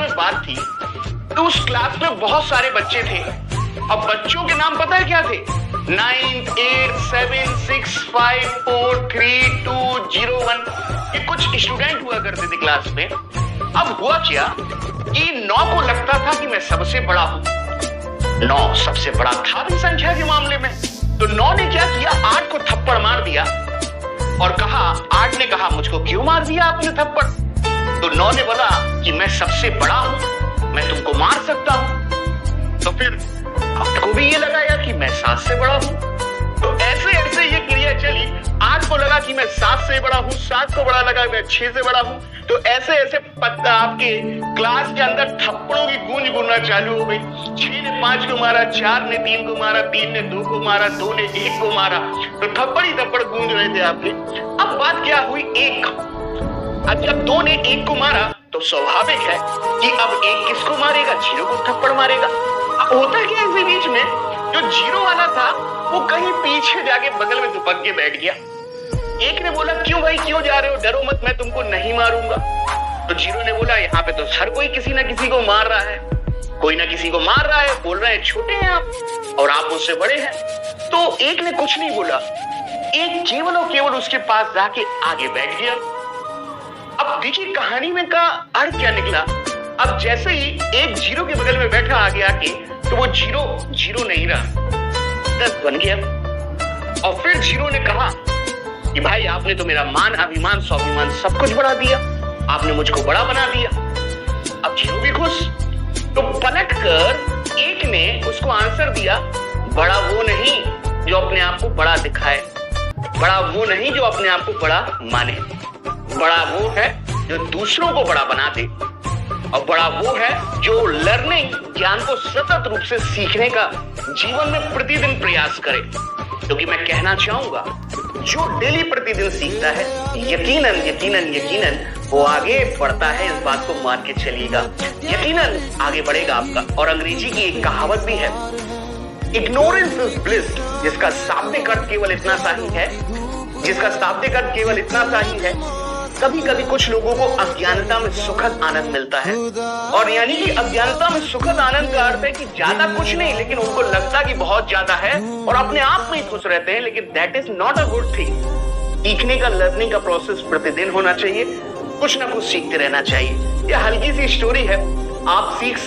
में बात थी तो उस क्लास में बहुत सारे बच्चे थे। अब बच्चों के नाम पता है क्या थे? 9, 8, 7, 6, 5, 4, 3, 2, 0, 1 ये कुछ स्टूडेंट हुआ करते थे क्लास में। अब हुआ क्या कि 9 को लगता था कि मैं सबसे बड़ा हूं। 9 सबसे बड़ा था भी संख्या के मामले में, तो 9 ने क्या किया, 8 को थप्पड़ मार दिया और कहा, 8 ने कहा मुझको क्यों मार दिया आपने थप्पड़? तो 9 ने बोला कि मैं सबसे बड़ा हूं, मैं तुमको मार सकता हूं। तो फिर 8 को भी ये लगाया कि मैं 7 से बड़ा हूं। तो ऐसे ऐसे ये क्रिया चली। 8 को लगा कि मैं 7 से बड़ा हूं, 7 को बड़ा लगा मैं 6 से बड़ा हूं। तो ऐसे ऐसे आपके क्लास के अंदर थप्पड़ों की गूंज गूंजना चालू हो गई। 6 ने 5 को मारा, 4 ने 3 को मारा, 3 ने 2 को मारा, 2 ने 1 को मारा। तो थप्पड़ ही थप्पड़ गूंज रहे थे आपके। अब बात क्या हुई, 1। अब जब 2 ने 1 को मारा तो स्वाभाविक है कि अब 1 किसको मारेगा, 0 को थप्पड़ मारेगा। अब होता क्या इसी बीच में, जो 0 वाला था वो कहीं पीछे जाके बगल में दुपक के बैठ गया। 1 ने बोला क्यों भाई क्यों जा रहे हो, डरो मत मैं तुमको नहीं मारूंगा। तो 0 ने बोला यहाँ पे तो हर कोई किसी ना किसी को मार रहा है, कोई ना किसी को मार रहा है, बोल रहे हैं छोटे हैं आप और आप मुझसे बड़े हैं। तो 1 ने कुछ नहीं बोला, 1 केवल और केवल उसके पास जाके आगे बैठ गया। अब देखिए कहानी में का अर्थ क्या निकला। अब जैसे ही 1 0 के बगल में बैठा आगे आके, तो वो 0 नहीं रहा, 10 बन गया। और फिर 0 ने कहा कि भाई आपने तो मेरा मान अभिमान स्वाभिमान सब कुछ बढ़ा दिया, आपने मुझको बड़ा बना दिया। अब 0 भी खुश। तो पलट कर 1 ने उसको आंसर दिया, बड़ा वो नहीं जो अपने आप को बड़ा दिखाए, बड़ा वो नहीं जो अपने आप को बड़ा माने, बड़ा वो है जो दूसरों को बड़ा बना दे, और बड़ा वो है जो लर्निंग ज्ञान को सतत रूप से सीखने का जीवन में प्रतिदिन प्रयास करे। क्योंकि मैं कहना चाहूंगा जो डेली प्रतिदिन सीखता है यकीनन यकीनन यकीनन वो आगे बढ़ता है, इस बात को मान के चलिएगा, यकीनन आगे बढ़ेगा आपका। और अंग्रेजी की एक कहावत भी है, इग्नोरेंस इज ब्लिस, जिसका शाब्दिक अर्थ केवल इतना सा ही है, जिसका शाब्दिक अर्थ केवल इतना सा ही है, कभी कभी कुछ लोगों को अज्ञानता में सुखद आनंद मिलता है। और यानी कि अज्ञानता में सुखद आनंद का अर्थ है कि ज्यादा कुछ नहीं, लेकिन उनको लगता कि बहुत ज्यादा है और अपने आप में ही खुश रहते हैं, लेकिन that is not a good thing. सीखने का, लर्निंग का प्रोसेस प्रतिदिन होना चाहिए, कुछ ना कुछ सीखते रहना चाहिए। यह हल्की सी स्टोरी है, आप सीख